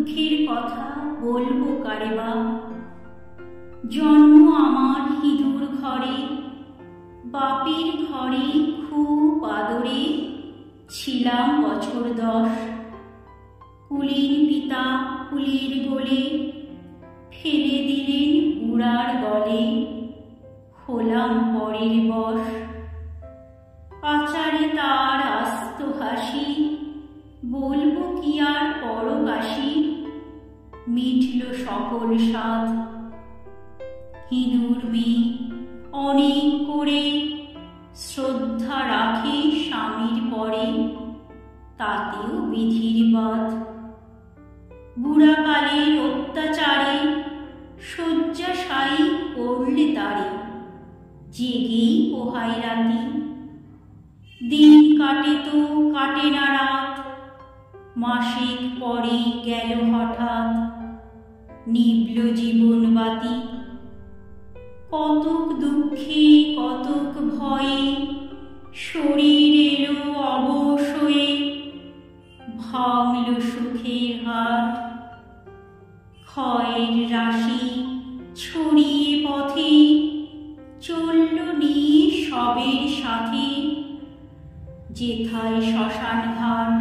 দুঃখের কথা বলবো কারে বা। জন্ম আমার হিঁদুর ঘরে, বাপের ঘরে খুব আদরে, ছিলাম বছর 10। কুলীন পিতা কুলের গোলে ফেলে দিলেন বুড়ার গলে, হলাম পরের বশ। আচারে তার আস্ত হাসি, বলবো কি আর পরকাশি, মিটল সকল স্বাদ। হিঁদুর মেয়ে অনেক করে শ্রদ্ধা রাখে স্বামীর পরে, তাতেও বিধির বাদ। বুড়াকালের অত্যাচারে শয্যাশায়ী করলে তারে, জেগেই পোহায় রাতি। দিন কাটে তো কাটে না রাত, মাসেক পরে গেল হঠাৎ, নিভল জীবন বাতি। কতক দুঃখে কতক ভয়ে শরীর এলো অবশ হয়ে, ভাঙল সুখের হাট। ক্ষয়ের রাশি ছড়িয়ে পথে, চলল নিয়ে সবের সাথে, যেথায় শ্মশান ঘাট।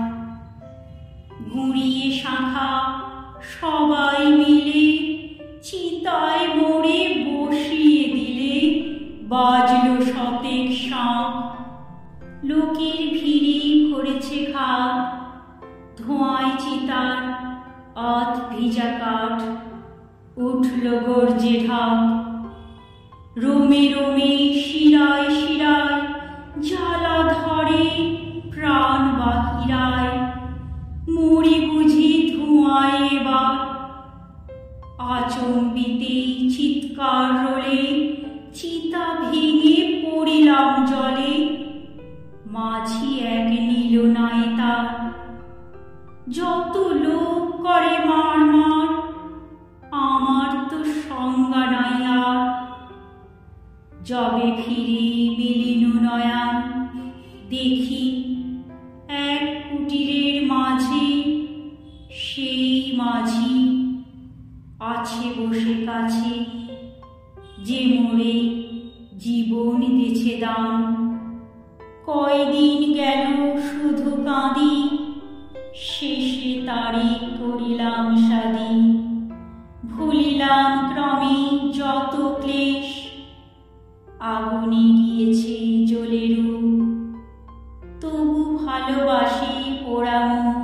ঘুরিয়ে শাঁখা সবাই মিলে, চিতায় মোড়ে বসিয়ে দিলে, বাজল শতেক শাঁখ। লোকের ভিড়ে ভরেছে ঘাট, ধোঁয়ায় চিতার আধ ভিজা কাঠ। উঠল গর্জে ঢাক, রোমে রোমে শিরায় শিরায়, জ্বালা ধরে প্রাণ বাহিরায়। মরি বুঝি ধোঁয়ায় এবার, আচম্বিতেই চিৎকার রোলে, চিতা ভেঙে পড়িলাম জলে। মাঝি এক নিল নাই তার, যত লোক করে মার মার, আমার তো সংজ্ঞা নাই আর। যবে ফিরে মিলিন নয়ন, দেখি এক কুটিরের মাঝে, সেই মাঝি আছে বসে কাছে, যে মোরে জীবন দিছে দান। কয়দিন গেল শুধু কাঁদি, শেষে তারি করিলাম স্বাধীন। ভুলিলাম ক্রমে যত ক্লেশ, আগুনে গিয়েছে জ্বলে রূপ। তবু ভালোবাসি পোড়া মুখ,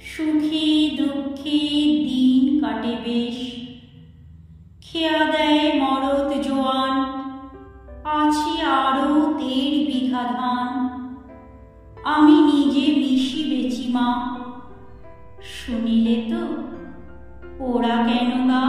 সুখে দুঃখে দিন কাটে বেশ। খেয়া দেয় মরদ জোয়ান, আছে আরো 1.5 বিঘা ধান। আমি নিজে মিশি বেচি মা, শুনিলে তো পোড়া কেন গা।